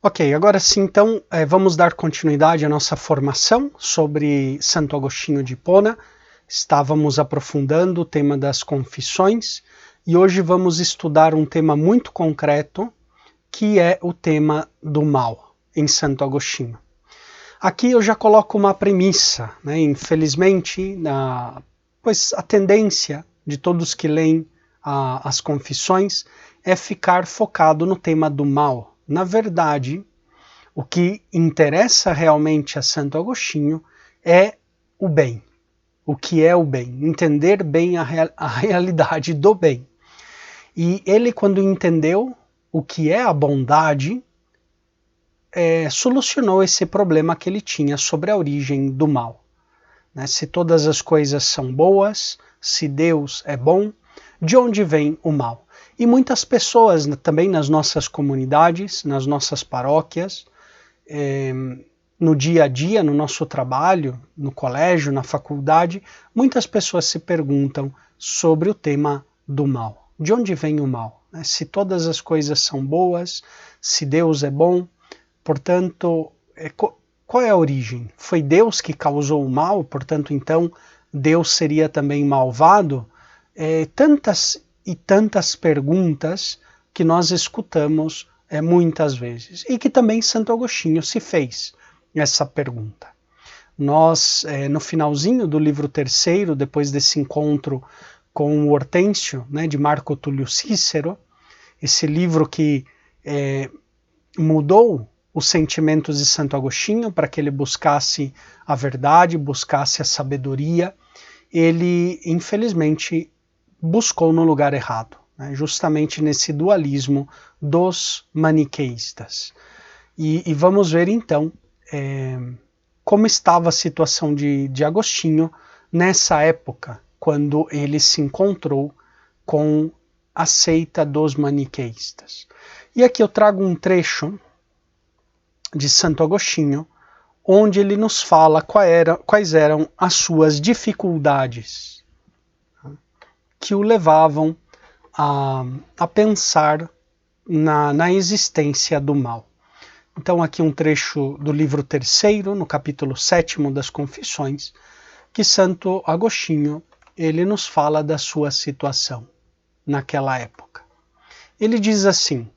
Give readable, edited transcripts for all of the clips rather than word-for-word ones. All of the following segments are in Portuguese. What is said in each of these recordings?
Ok, agora sim, então, vamos dar continuidade à nossa formação sobre Santo Agostinho de Hipona. Estávamos aprofundando o tema das confissões e hoje vamos estudar um tema muito concreto, que é o tema do mal em Santo Agostinho. Aqui eu já coloco uma premissa, né? Infelizmente, pois a tendência de todos que leem as confissões é ficar focado no tema do mal. Na verdade, o que interessa realmente a Santo Agostinho é o bem. O que é o bem? Entender bem a realidade do bem. E ele, quando entendeu o que é a bondade, solucionou esse problema que ele tinha sobre a origem do mal. Né? Se todas as coisas são boas, se Deus é bom, de onde vem o mal? E muitas pessoas, também nas nossas comunidades, nas nossas paróquias, no dia a dia, no nosso trabalho, no colégio, na faculdade, muitas pessoas se perguntam sobre o tema do mal. De onde vem o mal? Se todas as coisas são boas, se Deus é bom, portanto, qual é a origem? Foi Deus que causou o mal, portanto, então, Deus seria também malvado? Tantas e tantas perguntas que nós escutamos muitas vezes, e que também Santo Agostinho se fez essa pergunta. Nós, no finalzinho do livro terceiro, depois desse encontro com o Hortêncio, né, de Marco Túlio Cícero, esse livro que mudou os sentimentos de Santo Agostinho para que ele buscasse a verdade, buscasse a sabedoria, ele, infelizmente, buscou no lugar errado, né, justamente nesse dualismo dos maniqueístas. E vamos ver então como estava a situação de Agostinho nessa época, quando ele se encontrou com a seita dos maniqueístas. E aqui eu trago um trecho de Santo Agostinho, onde ele nos fala quais eram as suas dificuldades que o levavam a pensar na existência do mal. Então aqui um trecho do livro terceiro, no capítulo 7 das Confissões, que Santo Agostinho ele nos fala da sua situação naquela época. Ele diz assim: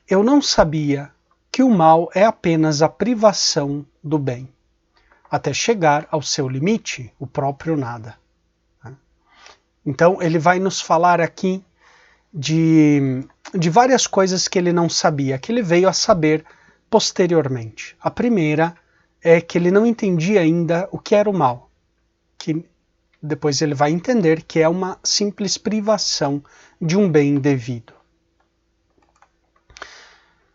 eu não sabia que o mal é apenas a privação do bem, até chegar ao seu limite, o próprio nada. Então ele vai nos falar aqui de várias coisas que ele não sabia, que ele veio a saber posteriormente. A primeira é que ele não entendia ainda o que era o mal, que depois ele vai entender que é uma simples privação de um bem devido.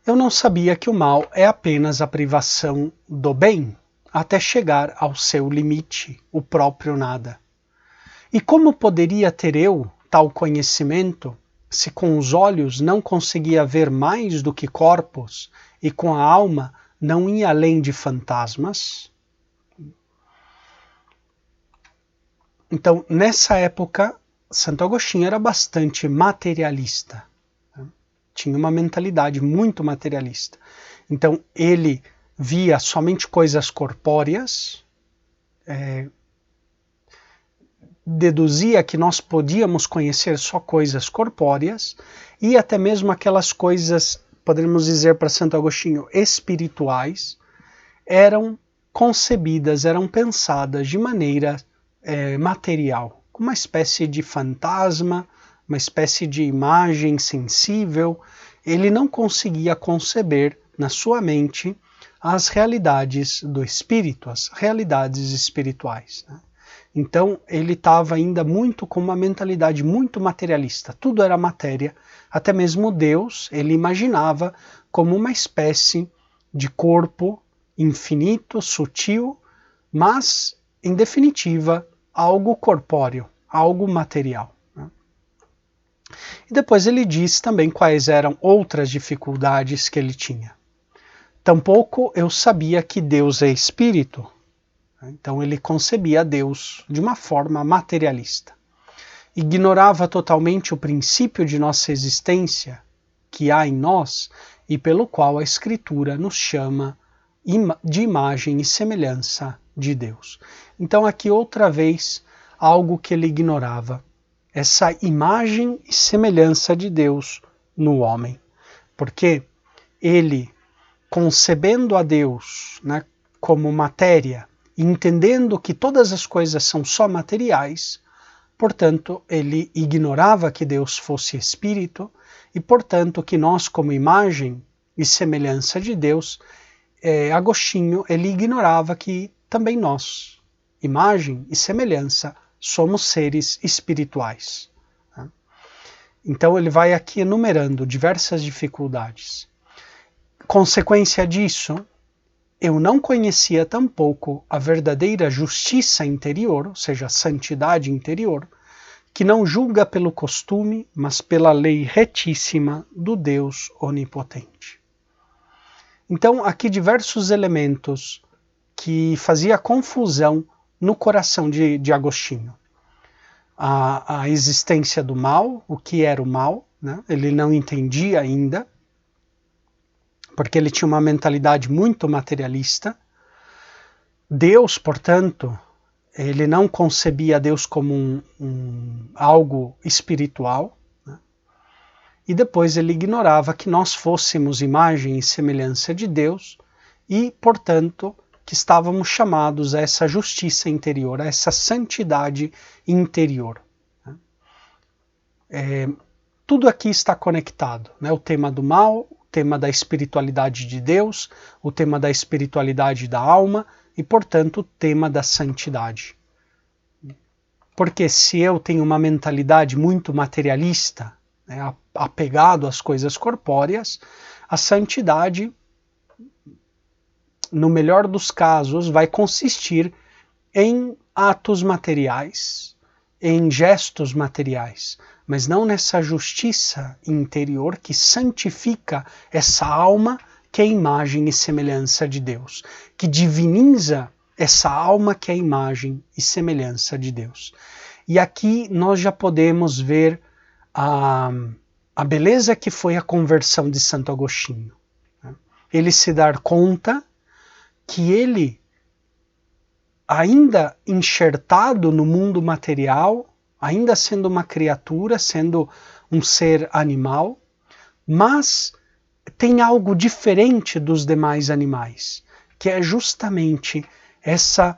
Eu não sabia que o mal é apenas a privação do bem, até chegar ao seu limite, o próprio nada. E como poderia ter eu tal conhecimento, se com os olhos não conseguia ver mais do que corpos e com a alma não ia além de fantasmas? Então, nessa época, Santo Agostinho era bastante materialista. Tinha uma mentalidade muito materialista. Então, ele via somente coisas corpóreas, deduzia que nós podíamos conhecer só coisas corpóreas e até mesmo aquelas coisas, poderíamos dizer para Santo Agostinho, espirituais, eram concebidas, eram pensadas de maneira material, uma espécie de fantasma, uma espécie de imagem sensível. Ele não conseguia conceber na sua mente as realidades do espírito, as realidades espirituais, né? Então ele estava ainda muito com uma mentalidade muito materialista, tudo era matéria, até mesmo Deus ele imaginava como uma espécie de corpo infinito, sutil, mas em definitiva algo corpóreo, algo material. Né? E depois ele diz também quais eram outras dificuldades que ele tinha. Tampouco eu sabia que Deus é espírito. Então ele concebia Deus de uma forma materialista. Ignorava totalmente o princípio de nossa existência, que há em nós, e pelo qual a Escritura nos chama de imagem e semelhança de Deus. Então aqui outra vez algo que ele ignorava, essa imagem e semelhança de Deus no homem, porque ele, concebendo a Deus, né, como matéria, entendendo que todas as coisas são só materiais, portanto, ele ignorava que Deus fosse Espírito e, portanto, que nós, como imagem e semelhança de Deus, Agostinho, ele ignorava que também nós, imagem e semelhança, somos seres espirituais. Né? Então, ele vai aqui enumerando diversas dificuldades. Consequência disso, eu não conhecia tampouco a verdadeira justiça interior, ou seja, a santidade interior, que não julga pelo costume, mas pela lei retíssima do Deus onipotente. Então, aqui diversos elementos que fazia confusão no coração de Agostinho. A existência do mal, o que era o mal, né? Ele não entendia ainda, porque ele tinha uma mentalidade muito materialista. Deus, portanto, ele não concebia Deus como algo espiritual, né? E depois ele ignorava que nós fôssemos imagem e semelhança de Deus e, portanto, que estávamos chamados a essa justiça interior, a essa santidade interior. Né? Tudo aqui está conectado, né? O tema do mal, o tema da espiritualidade de Deus, o tema da espiritualidade da alma e, portanto, o tema da santidade. Porque se eu tenho uma mentalidade muito materialista, né, apegado às coisas corpóreas, a santidade, no melhor dos casos, vai consistir em atos materiais, em gestos materiais, mas não nessa justiça interior que santifica essa alma que é imagem e semelhança de Deus, que diviniza essa alma que é imagem e semelhança de Deus. E aqui nós já podemos ver a beleza que foi a conversão de Santo Agostinho. Ele se dar conta que ele, ainda enxertado no mundo material, ainda sendo uma criatura, sendo um ser animal, mas tem algo diferente dos demais animais, que é justamente essa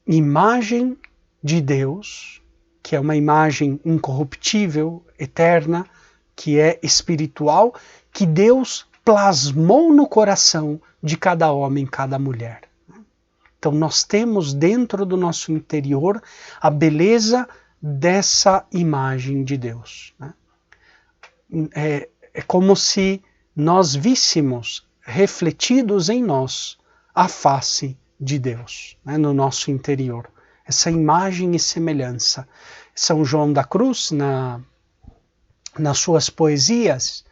imagem de Deus, que é uma imagem incorruptível, eterna, que é espiritual, que Deus plasmou no coração de cada homem, cada mulher. Então nós temos dentro do nosso interior a beleza dessa imagem de Deus. É como se nós víssemos refletidos em nós a face de Deus, né, no nosso interior. Essa imagem e semelhança. São João da Cruz, nas suas poesias,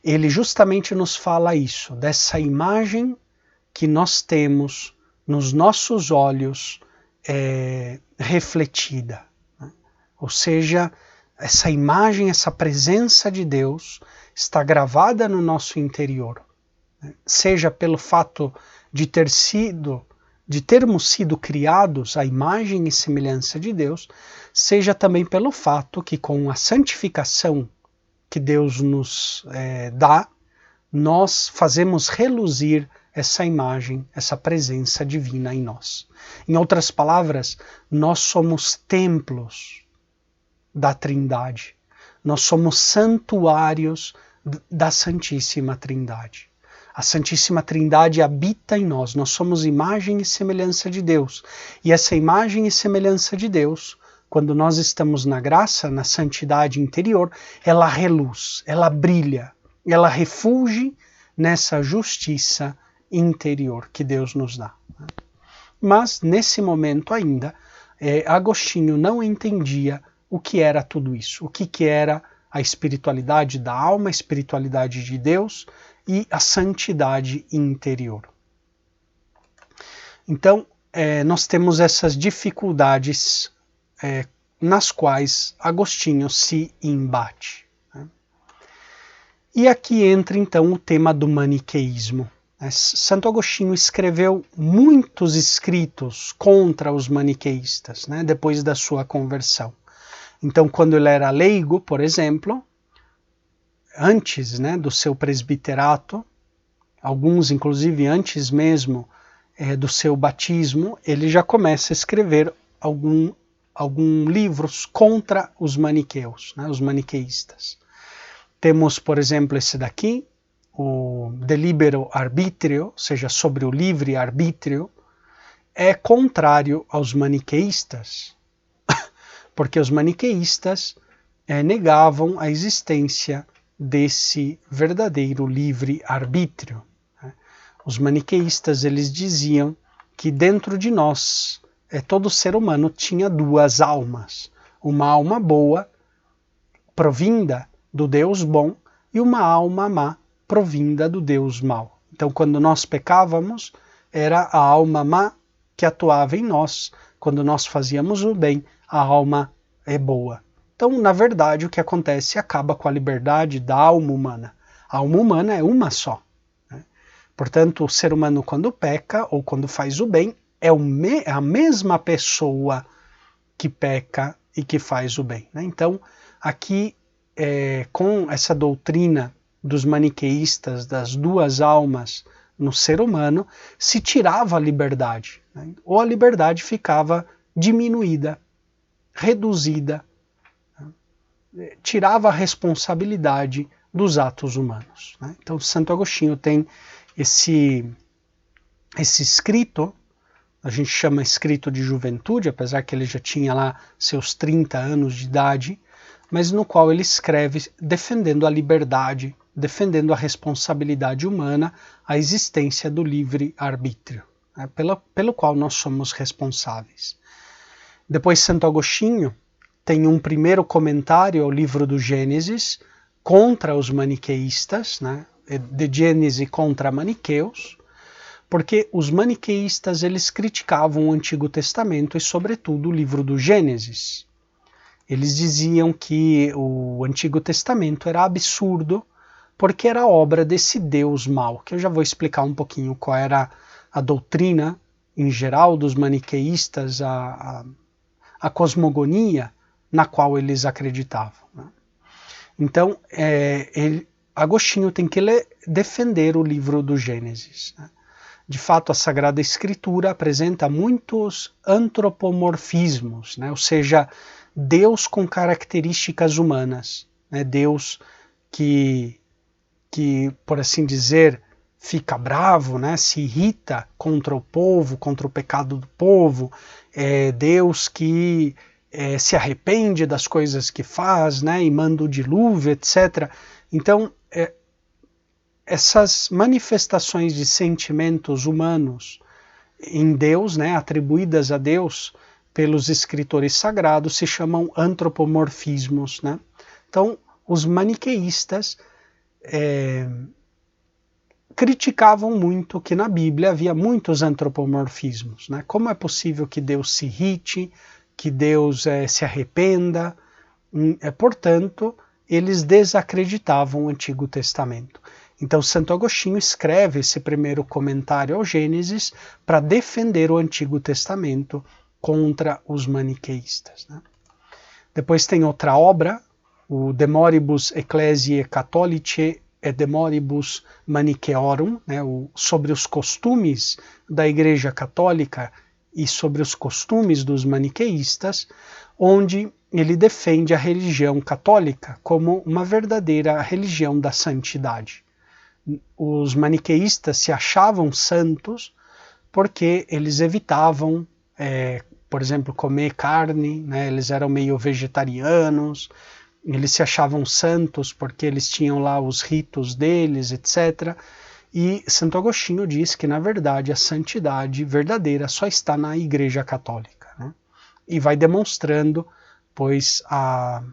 ele justamente nos fala isso, dessa imagem que nós temos nos nossos olhos refletida. Né? Ou seja, essa imagem, essa presença de Deus está gravada no nosso interior. Né? Seja pelo fato de termos sido criados à imagem e semelhança de Deus, seja também pelo fato que com a santificação que Deus nos dá, nós fazemos reluzir essa imagem, essa presença divina em nós. Em outras palavras, nós somos templos da Trindade. Nós somos santuários da Santíssima Trindade. A Santíssima Trindade habita em nós. Nós somos imagem e semelhança de Deus. E essa imagem e semelhança de Deus, quando nós estamos na graça, na santidade interior, ela reluz, ela brilha, ela refulge nessa justiça interior que Deus nos dá. Mas, nesse momento ainda, Agostinho não entendia o que era tudo isso, o que era a espiritualidade da alma, a espiritualidade de Deus e a santidade interior. Então, nós temos essas dificuldades nas quais Agostinho se embate. Né? E aqui entra então o tema do maniqueísmo. Santo Agostinho escreveu muitos escritos contra os maniqueístas, né, depois da sua conversão. Então, quando ele era leigo, por exemplo, antes, né, do seu presbiterato, alguns inclusive antes mesmo do seu batismo, ele já começa a escrever alguns livros contra os maniqueus, né, os maniqueístas. Temos, por exemplo, esse daqui, o De Libero Arbitrio, ou seja, sobre o livre arbítrio, é contrário aos maniqueístas, porque os maniqueístas negavam a existência desse verdadeiro livre arbítrio. Os maniqueístas, eles diziam que dentro de nós, todo ser humano tinha duas almas, uma alma boa, provinda do Deus bom, e uma alma má, provinda do Deus mau. Então, quando nós pecávamos, era a alma má que atuava em nós. Quando nós fazíamos o bem, a alma é boa. Então, na verdade, o que acontece acaba com a liberdade da alma humana. A alma humana é uma só. Né? Portanto, o ser humano, quando peca ou quando faz o bem, é a mesma pessoa que peca e que faz o bem. Né? Então, aqui, com essa doutrina dos maniqueístas, das duas almas no ser humano, se tirava a liberdade, né? Ou a liberdade ficava diminuída, reduzida, né? Tirava a responsabilidade dos atos humanos. Né? Então, Santo Agostinho tem esse escrito, a gente chama escrito de juventude, apesar que ele já tinha lá seus 30 anos de idade, mas no qual ele escreve defendendo a liberdade, defendendo a responsabilidade humana, a existência do livre-arbítrio, né, pelo qual nós somos responsáveis. Depois, Santo Agostinho tem um primeiro comentário ao livro do Gênesis contra os maniqueístas, né, de Gênese contra maniqueus, porque os maniqueístas eles criticavam o Antigo Testamento e, sobretudo, o livro do Gênesis. Eles diziam que o Antigo Testamento era absurdo porque era obra desse Deus mau, que eu já vou explicar um pouquinho qual era a doutrina em geral dos maniqueístas, a cosmogonia na qual eles acreditavam. Né? Então, Agostinho tem que defender o livro do Gênesis. Né? De fato, a Sagrada Escritura apresenta muitos antropomorfismos, né? Ou seja, Deus com características humanas, né? Deus que, por assim dizer, fica bravo, né? Se irrita contra o povo, contra o pecado do povo, Deus que se arrepende das coisas que faz, né? E manda o dilúvio, etc. Então, essas manifestações de sentimentos humanos em Deus, né, atribuídas a Deus pelos escritores sagrados, se chamam antropomorfismos. Né? Então, os maniqueístas criticavam muito que na Bíblia havia muitos antropomorfismos. Né? Como é possível que Deus se irrite, que Deus se arrependa? Portanto, eles desacreditavam o Antigo Testamento. Então, Santo Agostinho escreve esse primeiro comentário ao Gênesis para defender o Antigo Testamento contra os maniqueístas. Né? Depois tem outra obra, o De Moribus Ecclesiae Catholicae e De Moribus Manichaeorum, né, sobre os costumes da Igreja Católica e sobre os costumes dos maniqueístas, onde ele defende a religião católica como uma verdadeira religião da santidade. Os maniqueístas se achavam santos porque eles evitavam, por exemplo, comer carne, né? Eles eram meio vegetarianos, eles se achavam santos porque eles tinham lá os ritos deles, etc. E Santo Agostinho diz que, na verdade, a santidade verdadeira só está na Igreja Católica. Né? E vai demonstrando, pois, a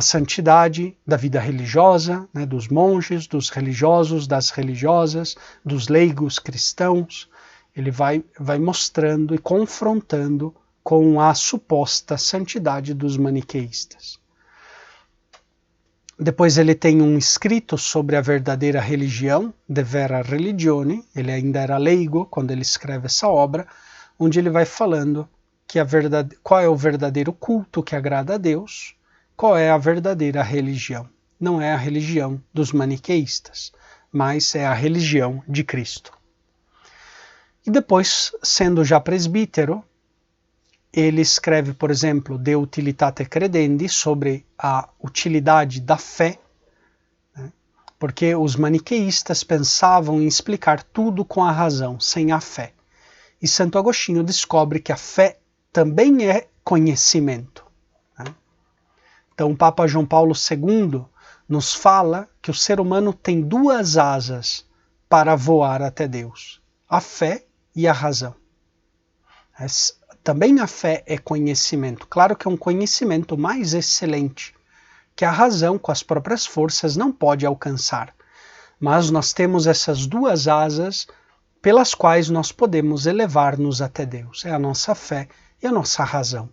santidade da vida religiosa, né, dos monges, dos religiosos, das religiosas, dos leigos cristãos. Ele vai mostrando e confrontando com a suposta santidade dos maniqueístas. Depois ele tem um escrito sobre a verdadeira religião, De Vera Religione, ele ainda era leigo quando ele escreve essa obra, onde ele vai falando que qual é o verdadeiro culto que agrada a Deus, qual é a verdadeira religião. Não é a religião dos maniqueístas, mas é a religião de Cristo. E depois, sendo já presbítero, ele escreve, por exemplo, De Utilitate Credendi, sobre a utilidade da fé, né? Porque os maniqueístas pensavam em explicar tudo com a razão, sem a fé. E Santo Agostinho descobre que a fé também é conhecimento, né? Então o Papa João Paulo II nos fala que o ser humano tem duas asas para voar até Deus, a fé e a razão. Também a fé é conhecimento. Claro que é um conhecimento mais excelente, que a razão, com as próprias forças, não pode alcançar. Mas nós temos essas duas asas pelas quais nós podemos elevar-nos até Deus. É a nossa fé e a nossa razão.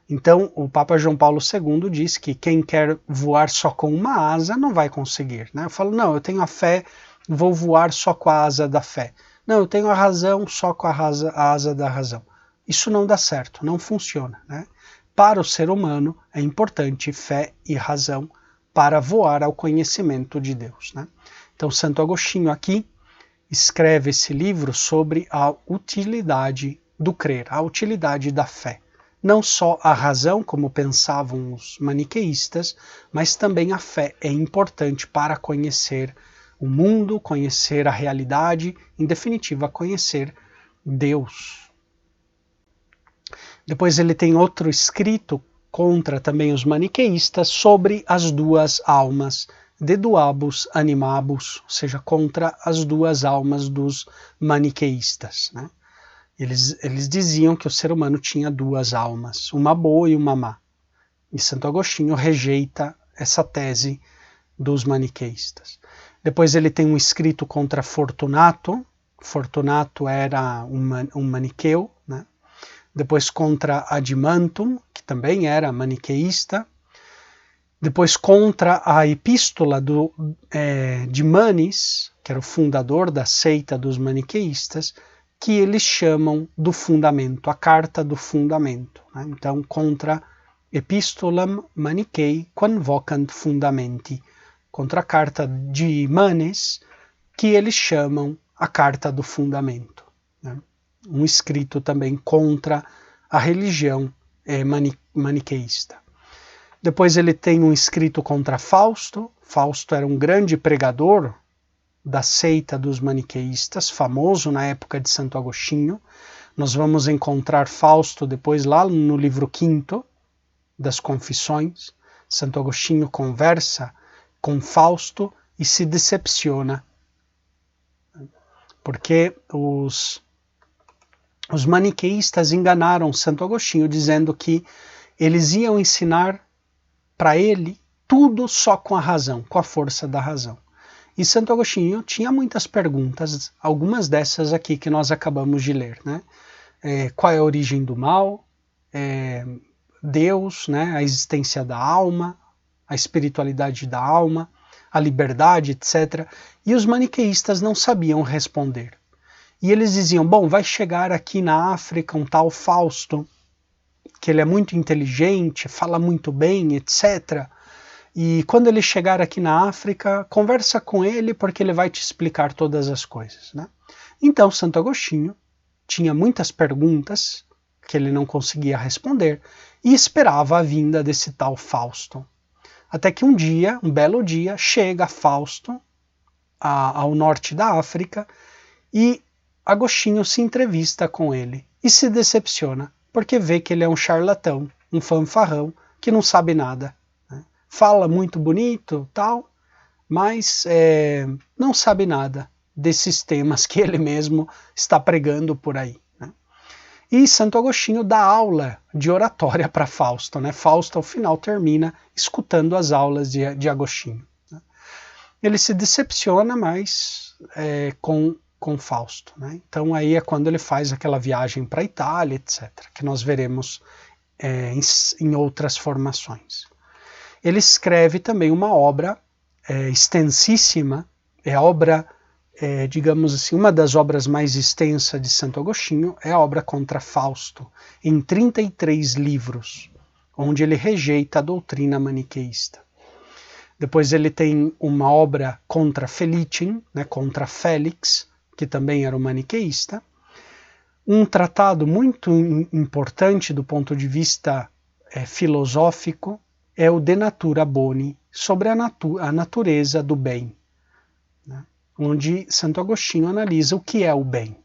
Então, o Papa João Paulo II diz que quem quer voar só com uma asa não vai conseguir, né? Eu falo, não, eu tenho a fé, vou voar só com a asa da fé. Não, eu tenho a razão só com a asa da razão. Isso não dá certo, não funciona, né? Para o ser humano é importante fé e razão para voar ao conhecimento de Deus, né? Então Santo Agostinho aqui escreve esse livro sobre a utilidade do crer, a utilidade da fé. Não só a razão, como pensavam os maniqueístas, mas também a fé é importante para conhecer o mundo, conhecer a realidade, em definitiva, conhecer Deus. Depois ele tem outro escrito contra também os maniqueístas sobre as duas almas, de duabus animabus, ou seja, contra as duas almas dos maniqueístas, né? Eles diziam que o ser humano tinha duas almas, uma boa e uma má. E Santo Agostinho rejeita essa tese dos maniqueístas. Depois ele tem um escrito contra Fortunato. Fortunato era um maniqueu, né? Depois contra Adimantum, que também era maniqueísta. Depois contra a epístola de Manes, que era o fundador da seita dos maniqueístas, que eles chamam do fundamento, a carta do fundamento, né? Então, contra Epistolam Manichei Convocant Fundamenti, contra a carta de Manes, que eles chamam a carta do fundamento, né? Um escrito também contra a religião maniqueísta. Depois ele tem um escrito contra Fausto. Fausto era um grande pregador da seita dos maniqueístas, famoso na época de Santo Agostinho. Nós vamos encontrar Fausto depois lá no livro 5º das Confissões. Santo Agostinho conversa com Fausto e se decepciona, porque os maniqueístas enganaram Santo Agostinho dizendo que eles iam ensinar para ele tudo só com a razão, com a força da razão. E Santo Agostinho tinha muitas perguntas, algumas dessas aqui que nós acabamos de ler, né? Qual é a origem do mal? Deus, né? A existência da alma, a espiritualidade da alma, a liberdade, etc. E os maniqueístas não sabiam responder. E eles diziam, bom, vai chegar aqui na África um tal Fausto, que ele é muito inteligente, fala muito bem, etc. E quando ele chegar aqui na África, conversa com ele porque ele vai te explicar todas as coisas, né? Então Santo Agostinho tinha muitas perguntas que ele não conseguia responder e esperava a vinda desse tal Fausto. Até que um dia, um belo dia, chega Fausto ao norte da África e Agostinho se entrevista com ele e se decepciona, porque vê que ele é um charlatão, um fanfarrão, que não sabe nada, né? Fala muito bonito, tal, mas não sabe nada desses temas que ele mesmo está pregando por aí, né? E Santo Agostinho dá aula de oratória para Fausto, né? Fausto, ao final, termina escutando as aulas de Agostinho, né? Ele se decepciona, mas com Fausto, né? Então aí é quando ele faz aquela viagem para a Itália, etc., que nós veremos em outras formações. ele escreve também uma obra extensíssima, é a obra, digamos assim, uma das obras mais extensas de Santo Agostinho, é a obra Contra Fausto, em 33 livros, onde ele rejeita a doutrina maniqueísta. Depois ele tem uma obra Contra Felicem, né, contra Félix, que também era um maniqueísta. Um tratado muito importante do ponto de vista filosófico é o De Natura Boni, sobre a natureza do bem, né, onde Santo Agostinho analisa o que é o bem.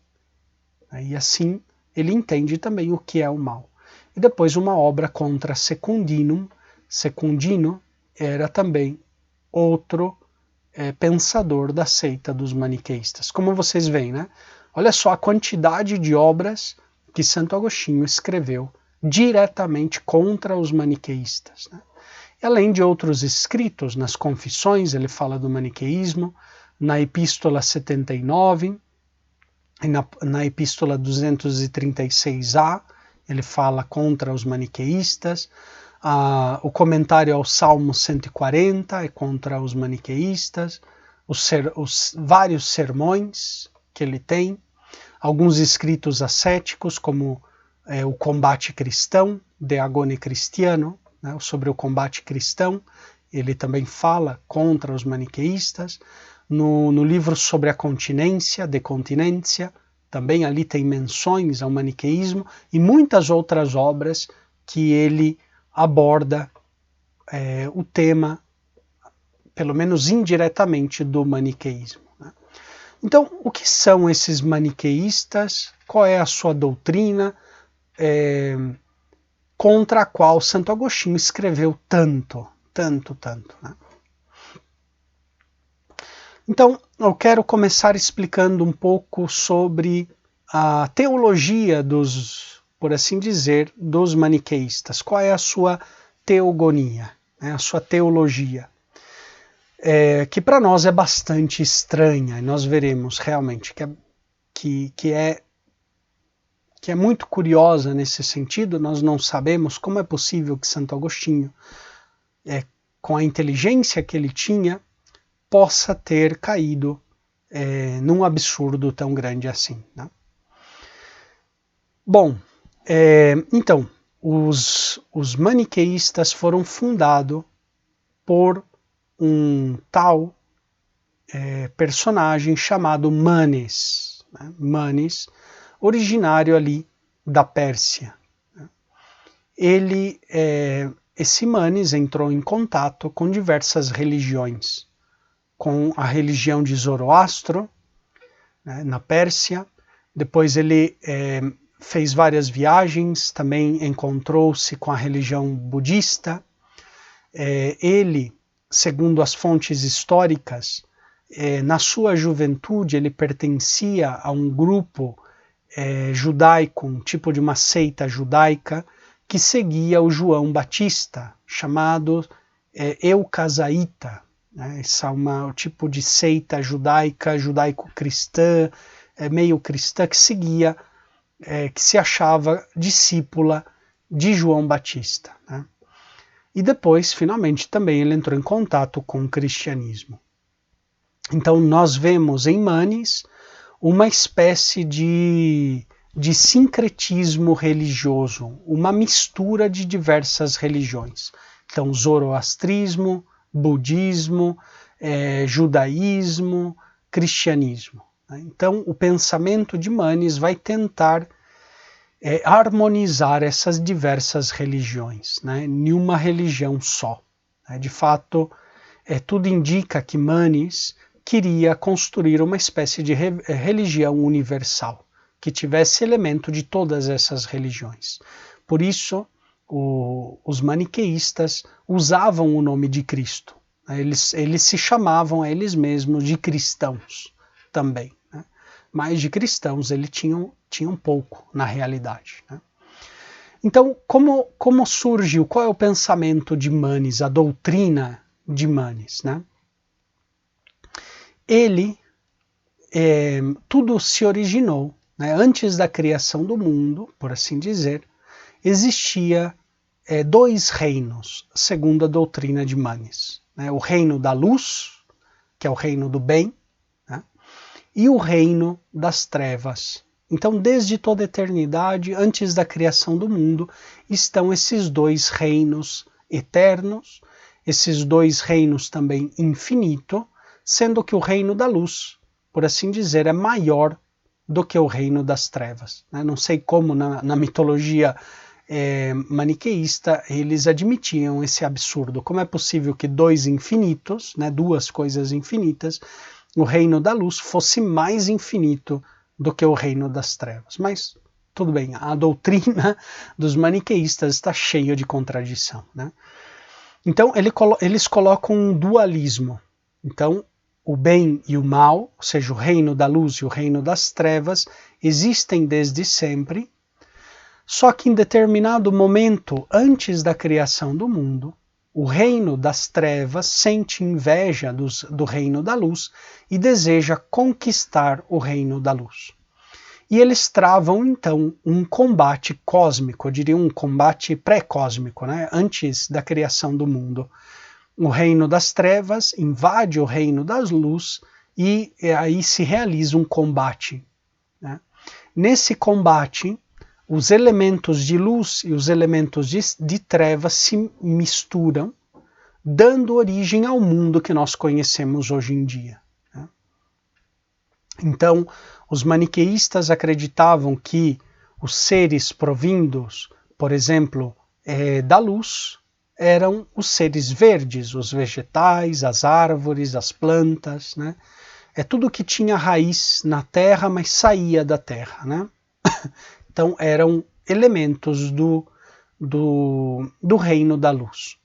E assim ele entende também o que é o mal. E depois uma obra Contra Secundinum. Secundino era também outro pensador da seita dos maniqueístas. Como vocês veem, né? Olha só a quantidade de obras que Santo Agostinho escreveu diretamente contra os maniqueístas, né? Além de outros escritos, nas Confissões ele fala do maniqueísmo, na Epístola 79, e na Epístola 236a, ele fala contra os maniqueístas. O comentário ao Salmo 140 é contra os maniqueístas, os vários sermões que ele tem, alguns escritos ascéticos, como o Combate Cristão, De Agone Cristiano, né, sobre o combate cristão, ele também fala contra os maniqueístas. No livro sobre a continência, De Continência, também ali tem menções ao maniqueísmo, e muitas outras obras que ele aborda o tema, pelo menos indiretamente, do maniqueísmo, né? Então, o que são esses maniqueístas? Qual é a sua doutrina contra a qual Santo Agostinho escreveu tanto, né? Então, eu quero começar explicando um pouco sobre a teologia dos, por assim dizer, dos maniqueístas. Qual é a sua teogonia, né, a sua teologia? Que para nós é bastante estranha, e nós veremos realmente que é muito curiosa nesse sentido. Nós não sabemos como é possível que Santo Agostinho, com a inteligência que ele tinha, possa ter caído num absurdo tão grande assim, né? Bom, então, os maniqueístas foram fundados por um tal personagem chamado Manes, né? Manes, originário ali da Pérsia, né? Esse Manes entrou em contato com diversas religiões, com a religião de Zoroastro, né, na Pérsia. Depois ele fez várias viagens, também encontrou-se com a religião budista. Ele, segundo as fontes históricas, na sua juventude ele pertencia a um grupo judaico, um tipo de uma seita judaica, que seguia o João Batista, chamado Eucasaíta. Essa é um tipo de seita judaica, judaico-cristã, meio cristã, que seguia, que se achava discípula de João Batista, né? E depois, finalmente, também ele entrou em contato com o cristianismo. Então nós vemos em Manes uma espécie de sincretismo religioso, uma mistura de diversas religiões. Então, zoroastrismo, budismo, judaísmo, cristianismo. Então, o pensamento de Manes vai tentar harmonizar essas diversas religiões, né, em uma religião só. De fato, tudo indica que Manes queria construir uma espécie de religião universal, que tivesse elemento de todas essas religiões. Por isso, os maniqueístas usavam o nome de Cristo. Eles se chamavam a eles mesmos de cristãos também, né? Mas de cristãos eles tinham pouco na realidade, né? Então, como surgiu, qual é o pensamento de Manes, a doutrina de Manes, né? Tudo se originou, né? Antes da criação do mundo, por assim dizer, existia dois reinos, segundo a doutrina de Manes, né? O reino da luz, que é o reino do bem, né? E o reino das trevas. Então, desde toda a eternidade, antes da criação do mundo, estão esses dois reinos eternos, esses dois reinos também infinito, sendo que o reino da luz, por assim dizer, é maior do que o reino das trevas. Não sei como na mitologia maniqueísta eles admitiam esse absurdo. Como é possível que dois infinitos, duas coisas infinitas, o reino da luz fosse mais infinito do que o reino das trevas? Mas tudo bem, a doutrina dos maniqueístas está cheia de contradição, né? Então eles colocam um dualismo. Então o bem e o mal, ou seja, o reino da luz e o reino das trevas, existem desde sempre, só que em determinado momento, antes da criação do mundo, o reino das trevas sente inveja do reino da luz e deseja conquistar o reino da luz. E eles travam, então, um combate cósmico, eu diria um combate pré-cósmico, antes da criação do mundo. O reino das trevas invade o reino das luz e aí se realiza um combate. Nesse combate, os elementos de luz e os elementos de trevas se misturam, dando origem ao mundo que nós conhecemos hoje em dia. Então, os maniqueístas acreditavam que os seres provindos, por exemplo, da luz, eram os seres verdes, os vegetais, as árvores, as plantas, É tudo que tinha raiz na terra, mas saía da terra, Então eram elementos do reino da luz.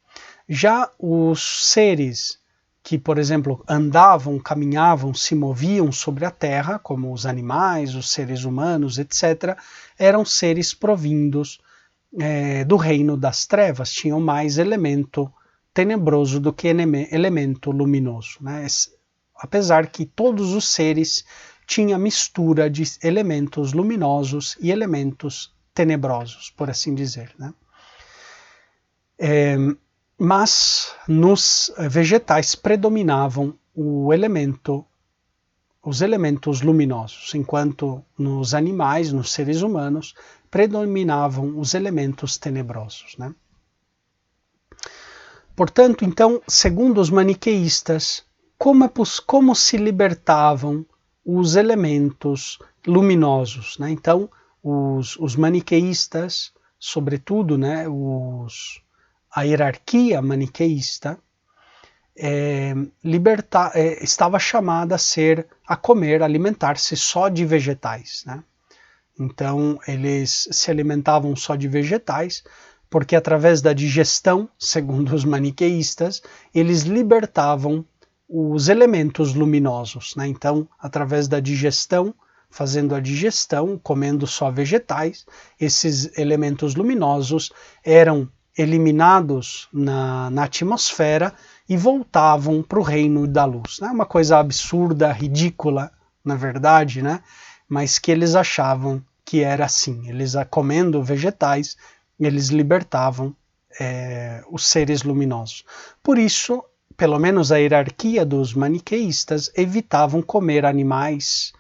Já os seres que, por exemplo, andavam, caminhavam, se moviam sobre a terra, como os animais, os seres humanos, etc., eram seres provindos do reino das trevas, tinham mais elemento tenebroso do que elemento luminoso. Apesar que todos os seres tinham mistura de elementos luminosos e elementos tenebrosos, por assim dizer. Mas nos vegetais predominavam os elementos luminosos, enquanto nos animais, nos seres humanos, predominavam os elementos tenebrosos. Portanto, então, segundo os maniqueístas, como se libertavam os elementos luminosos? Então, os maniqueístas, sobretudo, a hierarquia maniqueísta, estava chamada a comer, alimentar-se só de vegetais. Então, eles se alimentavam só de vegetais, porque através da digestão, segundo os maniqueístas, eles libertavam os elementos luminosos. Então, através da digestão, fazendo a digestão, comendo só vegetais, esses elementos luminosos eram eliminados na atmosfera e voltavam para o reino da luz. Uma coisa absurda, ridícula, na verdade, mas que eles achavam que era assim. Eles, comendo vegetais, eles libertavam os seres luminosos. Por isso, pelo menos a hierarquia dos maniqueístas evitavam comer animais,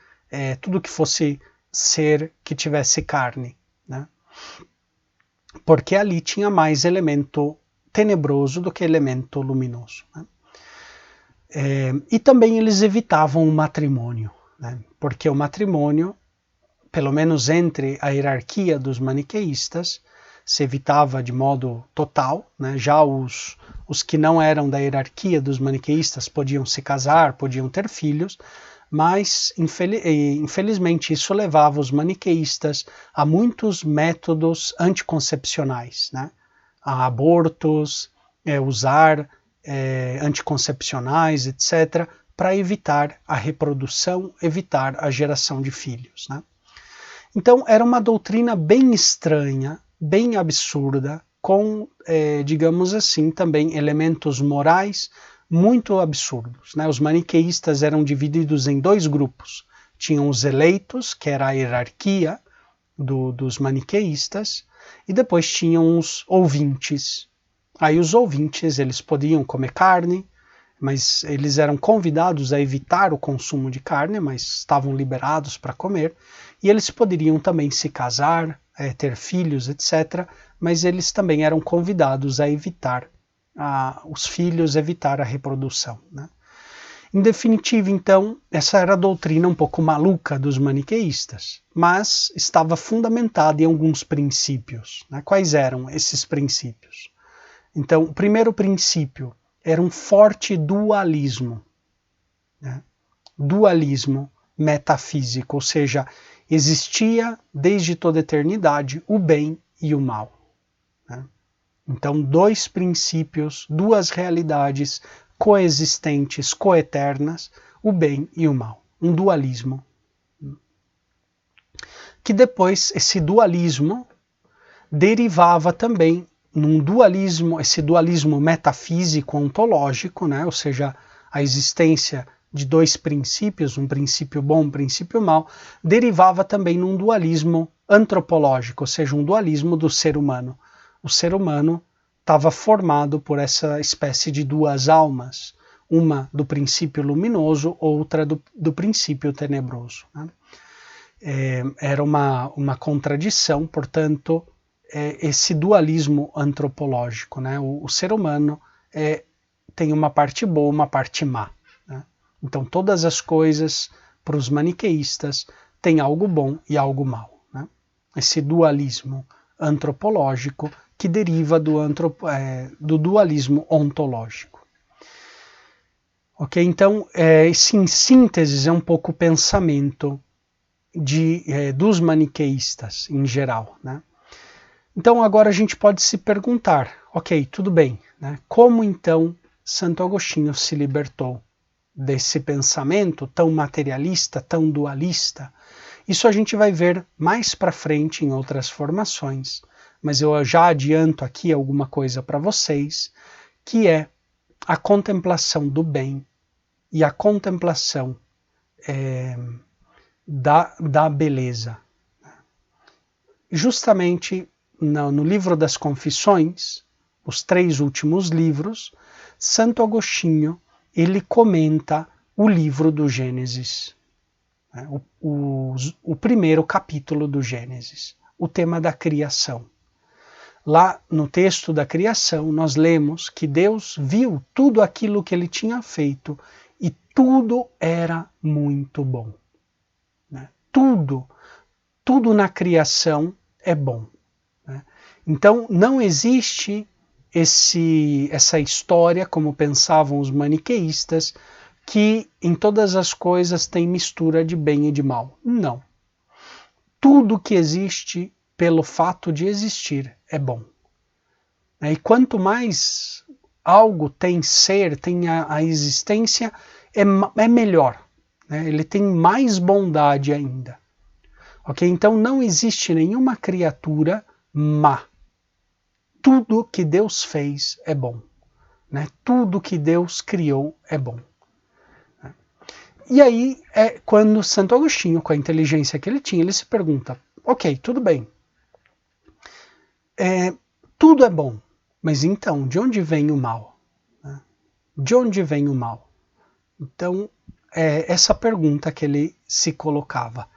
tudo que fosse ser que tivesse carne, porque ali tinha mais elemento tenebroso do que elemento luminoso. E também eles evitavam o matrimônio, porque o matrimônio, pelo menos entre a hierarquia dos maniqueístas, se evitava de modo total. Já os que não eram da hierarquia dos maniqueístas podiam se casar, podiam ter filhos, mas infelizmente isso levava os maniqueístas a muitos métodos anticoncepcionais, a abortos, usar anticoncepcionais, etc., para evitar a reprodução, evitar a geração de filhos. Então era uma doutrina bem estranha, bem absurda, com, digamos assim, também elementos morais muito absurdos. Os maniqueístas eram divididos em dois grupos. Tinham os eleitos, que era a hierarquia dos maniqueístas, e depois tinham os ouvintes. Aí os ouvintes, eles podiam comer carne, mas eles eram convidados a evitar o consumo de carne, mas estavam liberados para comer, e eles poderiam também se casar, ter filhos, etc., mas eles também eram convidados a evitar os filhos, evitar a reprodução, né? Em definitiva, então, essa era a doutrina um pouco maluca dos maniqueístas, mas estava fundamentada em alguns princípios, né? Quais eram esses princípios? Então, o primeiro princípio era um forte dualismo, né? Dualismo metafísico, ou seja, existia desde toda a eternidade o bem e o mal, né? Então, dois princípios, duas realidades coexistentes, coeternas, o bem e o mal, um dualismo. Que depois esse dualismo derivava também num dualismo, esse dualismo metafísico ontológico, né? Ou seja, a existência de dois princípios, um princípio bom, um princípio mau, derivava também num dualismo antropológico, ou seja, um dualismo do ser humano. O ser humano estava formado por essa espécie de duas almas, uma do princípio luminoso, outra do princípio tenebroso, né? Era uma contradição, portanto, esse dualismo antropológico, né? O ser humano tem uma parte boa, uma parte má, né? Então todas as coisas para os maniqueístas têm algo bom e algo mau, né? Esse dualismo antropológico que deriva do dualismo ontológico. Ok, então esse em síntese é um pouco o pensamento dos maniqueístas em geral, né? Então agora a gente pode se perguntar, ok, tudo bem, né? Como então Santo Agostinho se libertou desse pensamento tão materialista, tão dualista? Isso a gente vai ver mais para frente em outras formações, mas eu já adianto aqui alguma coisa para vocês, que é a contemplação do bem e a contemplação da beleza. Justamente no livro das Confissões, os 3 últimos livros, Santo Agostinho ele comenta o livro do Gênesis, né? O primeiro capítulo do Gênesis, o tema da criação. Lá no texto da criação, nós lemos que Deus viu tudo aquilo que ele tinha feito e tudo era muito bom, né? Tudo na criação é bom, né? Então não existe essa história, como pensavam os maniqueístas, que em todas as coisas tem mistura de bem e de mal. Não. Tudo que existe, pelo fato de existir, é bom. E quanto mais algo tem ser, tem a existência, é melhor, né? Ele tem mais bondade ainda. Ok? Então não existe nenhuma criatura má. Tudo que Deus fez é bom, né? Tudo que Deus criou é bom. E aí é quando Santo Agostinho, com a inteligência que ele tinha, ele se pergunta, ok, tudo bem, tudo é bom, mas então, de onde vem o mal? De onde vem o mal? Então, é essa pergunta que ele se colocava.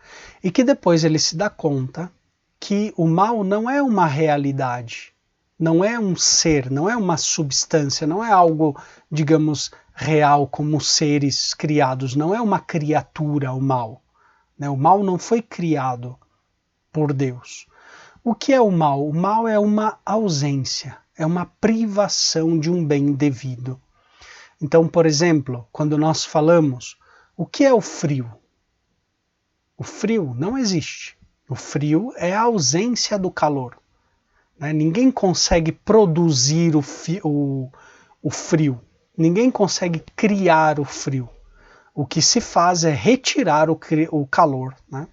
E que depois ele se dá conta que o mal não é uma realidade, não é um ser, não é uma substância, não é algo, digamos, real como seres criados, não é uma criatura o mal, né? O mal não foi criado por Deus. O que é o mal? O mal é uma ausência, é uma privação de um bem devido. Então, por exemplo, quando nós falamos, o que é o frio? O frio não existe. O frio é a ausência do calor, né? Ninguém consegue produzir o frio. Ninguém consegue criar o frio. O que se faz é retirar o calor, né?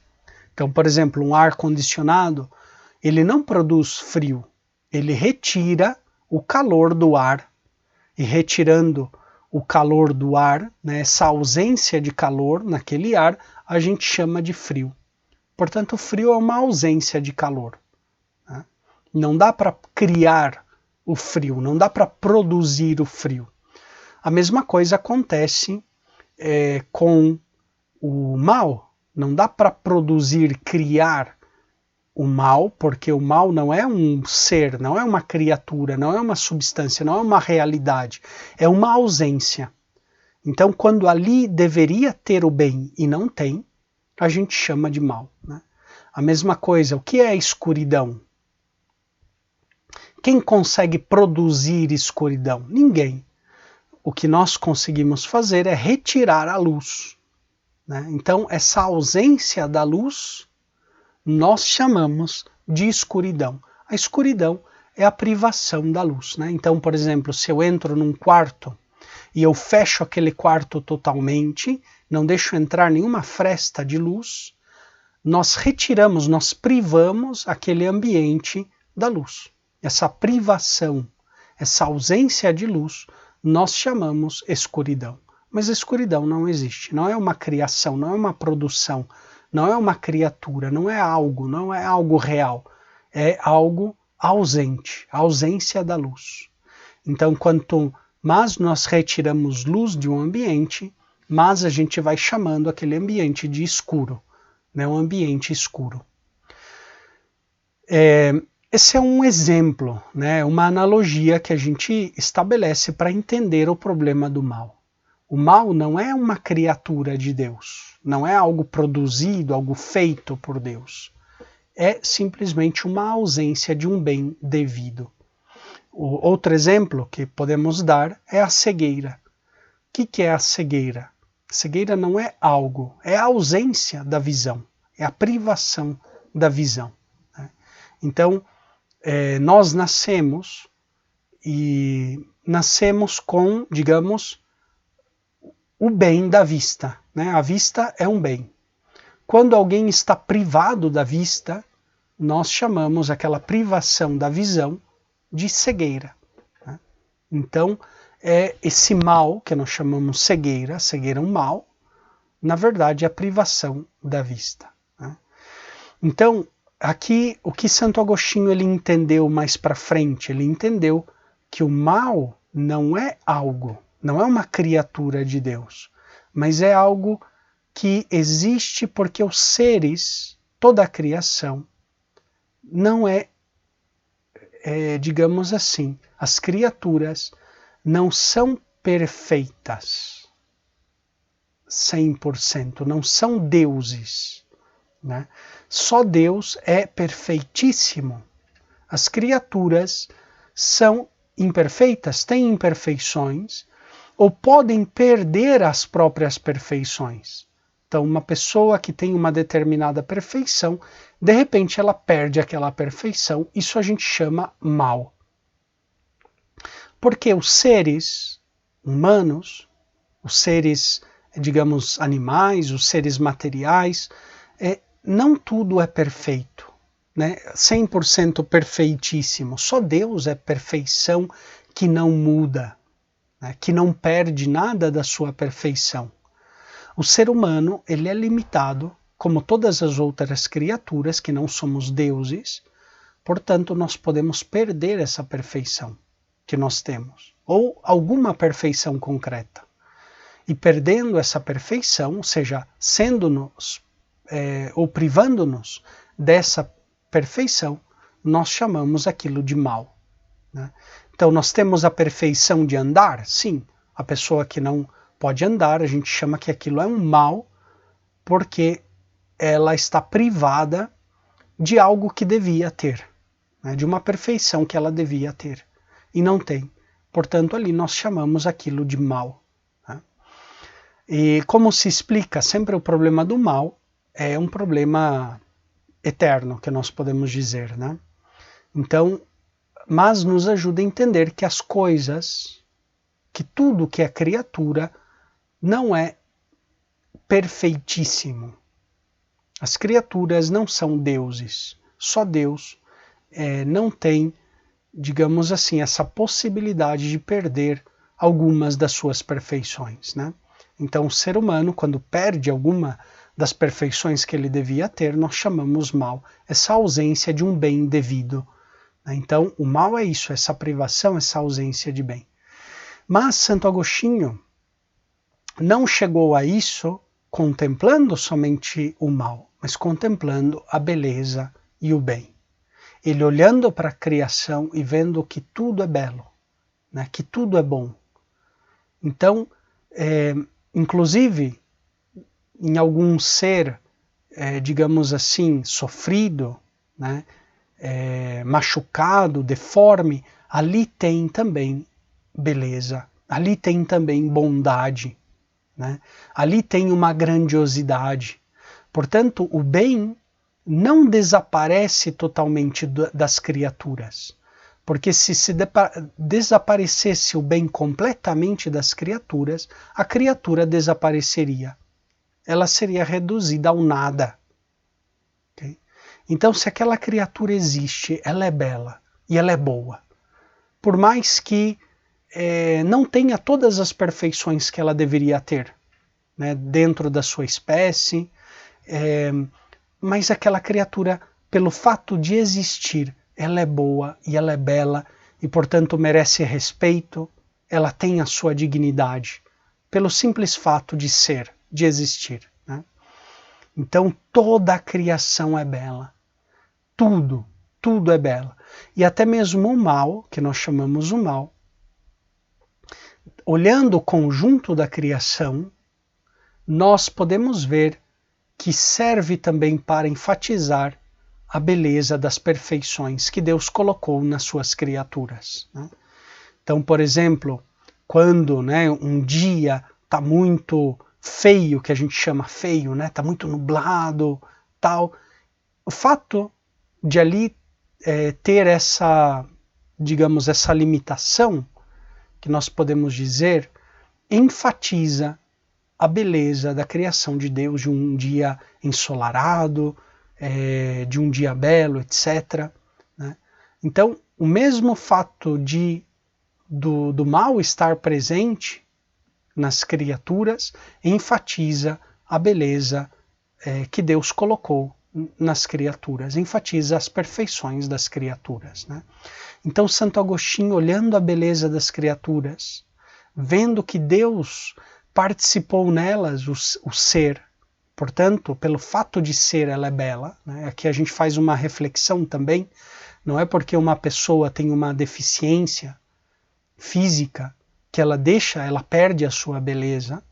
Então, por exemplo, um ar-condicionado, ele não produz frio. Ele retira o calor do ar. E retirando o calor do ar, né, essa ausência de calor naquele ar, a gente chama de frio. Portanto, o frio é uma ausência de calor, né? Não dá para criar o frio, não dá para produzir o frio. A mesma coisa acontece com o mal. Não dá para produzir, criar o mal, porque o mal não é um ser, não é uma criatura, não é uma substância, não é uma realidade, é uma ausência. Então, quando ali deveria ter o bem e não tem, a gente chama de mal, né? A mesma coisa, o que é a escuridão? Quem consegue produzir escuridão? Ninguém. O que nós conseguimos fazer é retirar a luz, né? Então, essa ausência da luz nós chamamos de escuridão. A escuridão é a privação da luz, né? Então, por exemplo, se eu entro num quarto e eu fecho aquele quarto totalmente, não deixo entrar nenhuma fresta de luz, nós retiramos, nós privamos aquele ambiente da luz. Essa privação, essa ausência de luz, nós chamamos escuridão. Mas a escuridão não existe, não é uma criação, não é uma produção, não é uma criatura, não é algo real, é algo ausente, a ausência da luz. Então, quanto mais nós retiramos luz de um ambiente, mais a gente vai chamando aquele ambiente de escuro, né? Um ambiente escuro. Esse é um exemplo, né? Uma analogia que a gente estabelece para entender o problema do mal. O mal não é uma criatura de Deus, não é algo produzido, algo feito por Deus. É simplesmente uma ausência de um bem devido. O outro exemplo que podemos dar é a cegueira. O que é a cegueira? A cegueira não é algo, é a ausência da visão, é a privação da visão, né? Então, nós nascemos com, digamos, o bem da vista, né? A vista é um bem. Quando alguém está privado da vista, nós chamamos aquela privação da visão de cegueira, né? Então, esse mal que nós chamamos cegueira é um mal, na verdade é a privação da vista, né? Então, aqui o que Santo Agostinho ele entendeu mais para frente, ele entendeu que o mal não é algo, não é uma criatura de Deus, mas é algo que existe porque os seres, toda a criação, não digamos assim, as criaturas não são perfeitas 100%, não são deuses, né? Só Deus é perfeitíssimo. As criaturas são imperfeitas, têm imperfeições, ou podem perder as próprias perfeições. Então, uma pessoa que tem uma determinada perfeição, de repente ela perde aquela perfeição, isso a gente chama mal. Porque os seres humanos, os seres, digamos, animais, os seres materiais, não tudo é perfeito, né? 100% perfeitíssimo. Só Deus é perfeição que não muda, né? Que não perde nada da sua perfeição. O ser humano, ele é limitado, como todas as outras criaturas, que não somos deuses, portanto, nós podemos perder essa perfeição que nós temos, ou alguma perfeição concreta. E perdendo essa perfeição, ou seja, sendo-nos ou privando-nos dessa perfeição, nós chamamos aquilo de mal, né? Então, nós temos a perfeição de andar? Sim. A pessoa que não pode andar, a gente chama que aquilo é um mal, porque ela está privada de algo que devia ter, né? De uma perfeição que ela devia ter, e não tem. Portanto, ali nós chamamos aquilo de mal, né? E como se explica sempre o problema do mal, é um problema eterno, que nós podemos dizer, né? Então, mas nos ajuda a entender que as coisas, que tudo que é criatura, não é perfeitíssimo. As criaturas não são deuses. Só Deus não tem, digamos assim, essa possibilidade de perder algumas das suas perfeições, né? Então, o ser humano, quando perde alguma das perfeições que ele devia ter, nós chamamos mal essa ausência de um bem devido, Então, o mal é isso, essa privação, essa ausência de bem. Mas Santo Agostinho não chegou a isso contemplando somente o mal, mas contemplando a beleza e o bem. Ele olhando para a criação e vendo que tudo é belo, né, que tudo é bom. Então, inclusive, em algum ser, digamos assim, sofrido, né, machucado, deforme, ali tem também beleza, ali tem também bondade, né? Ali tem uma grandiosidade. Portanto, o bem não desaparece totalmente das criaturas, porque se desaparecesse o bem completamente das criaturas, a criatura desapareceria. Ela seria reduzida ao nada. Okay? Então, se aquela criatura existe, ela é bela e ela é boa. Por mais que não tenha todas as perfeições que ela deveria ter, né, dentro da sua espécie, mas aquela criatura, pelo fato de existir, ela é boa e ela é bela e, portanto, merece respeito, ela tem a sua dignidade, pelo simples fato de ser, de existir. Né? Então, toda a criação é bela. Tudo é belo. E até mesmo o mal, que nós chamamos o mal, olhando o conjunto da criação, nós podemos ver que serve também para enfatizar a beleza das perfeições que Deus colocou nas suas criaturas. Né? Então, por exemplo, quando, né, um dia está muito feio, que a gente chama feio, né, está muito nublado, tal, o fato de ali ter essa, digamos, essa limitação, que nós podemos dizer, enfatiza a beleza da criação de Deus, de um dia ensolarado, de um dia belo, etc. Né? Então, o mesmo fato do mal estar presente nas criaturas enfatiza a beleza que Deus colocou nas criaturas, enfatiza as perfeições das criaturas. Né? Então, Santo Agostinho, olhando a beleza das criaturas, vendo que Deus participou nelas, o ser, portanto, pelo fato de ser, ela é bela. Né? Aqui a gente faz uma reflexão também, não é porque uma pessoa tem uma deficiência física que ela perde a sua beleza,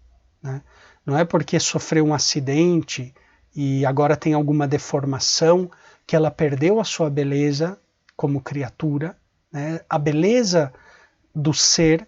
né? Não é porque sofreu um acidente e agora tem alguma deformação que ela perdeu a sua beleza como criatura. Né? A beleza do ser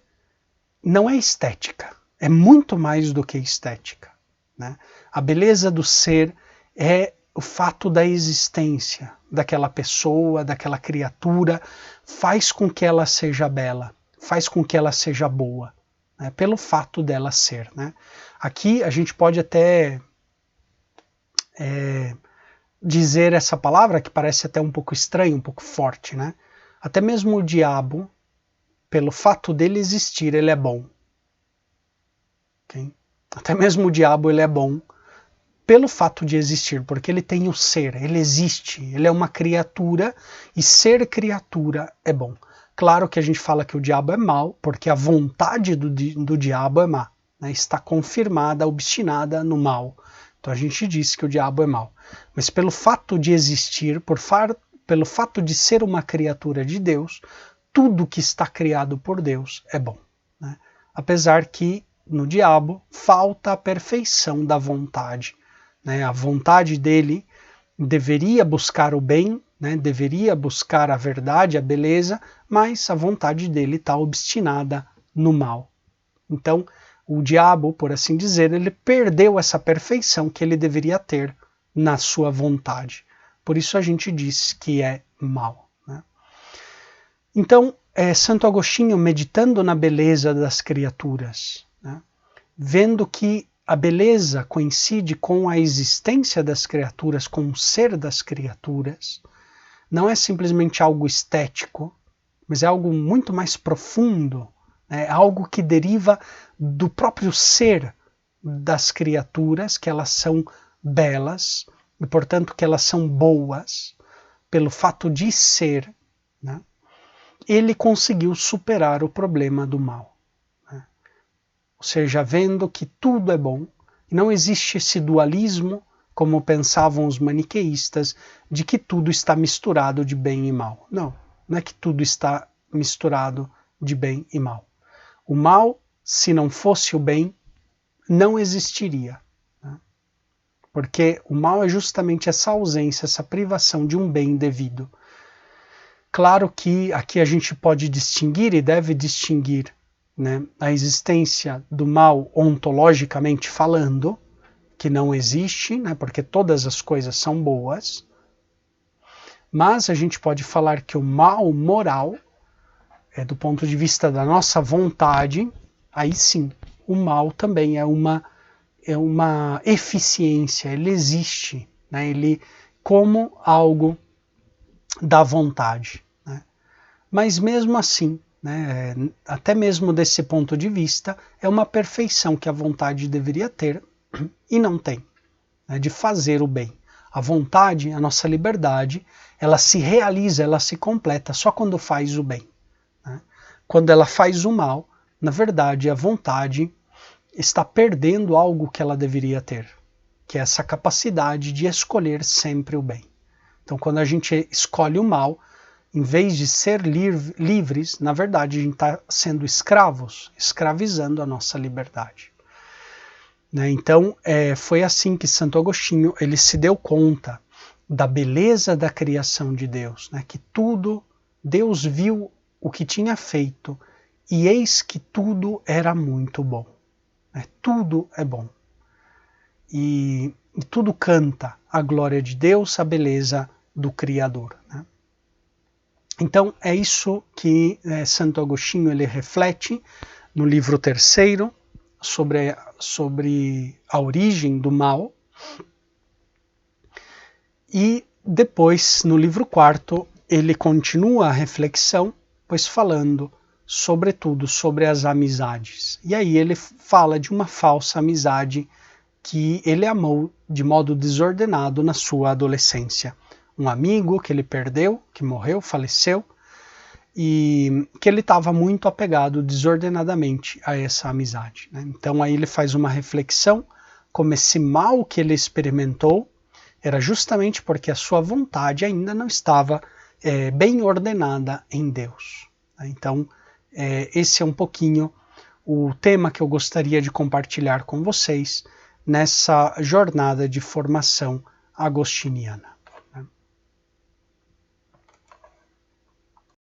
não é estética, é muito mais do que estética. Né? A beleza do ser é o fato da existência daquela pessoa, daquela criatura, faz com que ela seja bela, faz com que ela seja boa, né? Pelo fato dela ser. Né? Aqui a gente pode até dizer essa palavra que parece até um pouco estranha, um pouco forte. Né? Até mesmo o diabo, pelo fato dele existir, ele é bom. Okay? Até mesmo o diabo ele é bom pelo fato de existir, porque ele tem o ser, ele existe, ele é uma criatura e ser criatura é bom. Claro que a gente fala que o diabo é mau, porque a vontade do diabo é má, né? Está confirmada, obstinada no mal. Então a gente diz que o diabo é mau. Mas pelo fato de existir, pelo fato de ser uma criatura de Deus, tudo que está criado por Deus é bom. Né? Apesar que no diabo falta a perfeição da vontade. Né? A vontade dele deveria buscar o bem, né? Deveria buscar a verdade, a beleza, mas a vontade dele está obstinada no mal. Então, o diabo, por assim dizer, ele perdeu essa perfeição que ele deveria ter na sua vontade. Por isso a gente diz que é mal. Né? Então, Santo Agostinho, meditando na beleza das criaturas, né? Vendo que a beleza coincide com a existência das criaturas, com o ser das criaturas, não é simplesmente algo estético, mas é algo muito mais profundo, né? Algo que deriva do próprio ser das criaturas, que elas são belas, e portanto que elas são boas, pelo fato de ser, né, ele conseguiu superar o problema do mal. Né? Ou seja, vendo que tudo é bom, e não existe esse dualismo, como pensavam os maniqueístas, de que tudo está misturado de bem e mal. Não, não é que tudo está misturado de bem e mal. O mal, se não fosse o bem, não existiria. Né? Porque o mal é justamente essa ausência, essa privação de um bem devido. Claro que aqui a gente pode distinguir e deve distinguir, né, a existência do mal ontologicamente falando, que não existe, né, porque todas as coisas são boas, mas a gente pode falar que o mal moral, do ponto de vista da nossa vontade, aí sim, o mal também é uma eficiência, ele existe, né, ele como algo da vontade. Né? Mas mesmo assim, né, até mesmo desse ponto de vista, é uma perfeição que a vontade deveria ter e não tem, né, de fazer o bem. A vontade, a nossa liberdade, ela se realiza, ela se completa só quando faz o bem. Né? Quando ela faz o mal, na verdade, a vontade está perdendo algo que ela deveria ter, que é essa capacidade de escolher sempre o bem. Então, quando a gente escolhe o mal, em vez de ser livres, na verdade, a gente está sendo escravos, escravizando a nossa liberdade. Né? Então, foi assim que Santo Agostinho ele se deu conta da beleza da criação de Deus, né? Que tudo, Deus viu o que tinha feito e eis que tudo era muito bom. Né? Tudo é bom. E tudo canta a glória de Deus, a beleza do Criador. Né? Então é isso que Santo Agostinho ele reflete no livro 3º sobre a origem do mal, e depois no livro 4º ele continua a reflexão, pois falando sobretudo sobre as amizades. E aí ele fala de uma falsa amizade que ele amou de modo desordenado na sua adolescência. Um amigo que ele perdeu, que morreu, faleceu, e que ele estava muito apegado desordenadamente a essa amizade. Né? Então aí ele faz uma reflexão como esse mal que ele experimentou era justamente porque a sua vontade ainda não estava bem ordenada em Deus. Né? Então esse é um pouquinho o tema que eu gostaria de compartilhar com vocês nessa jornada de formação agostiniana.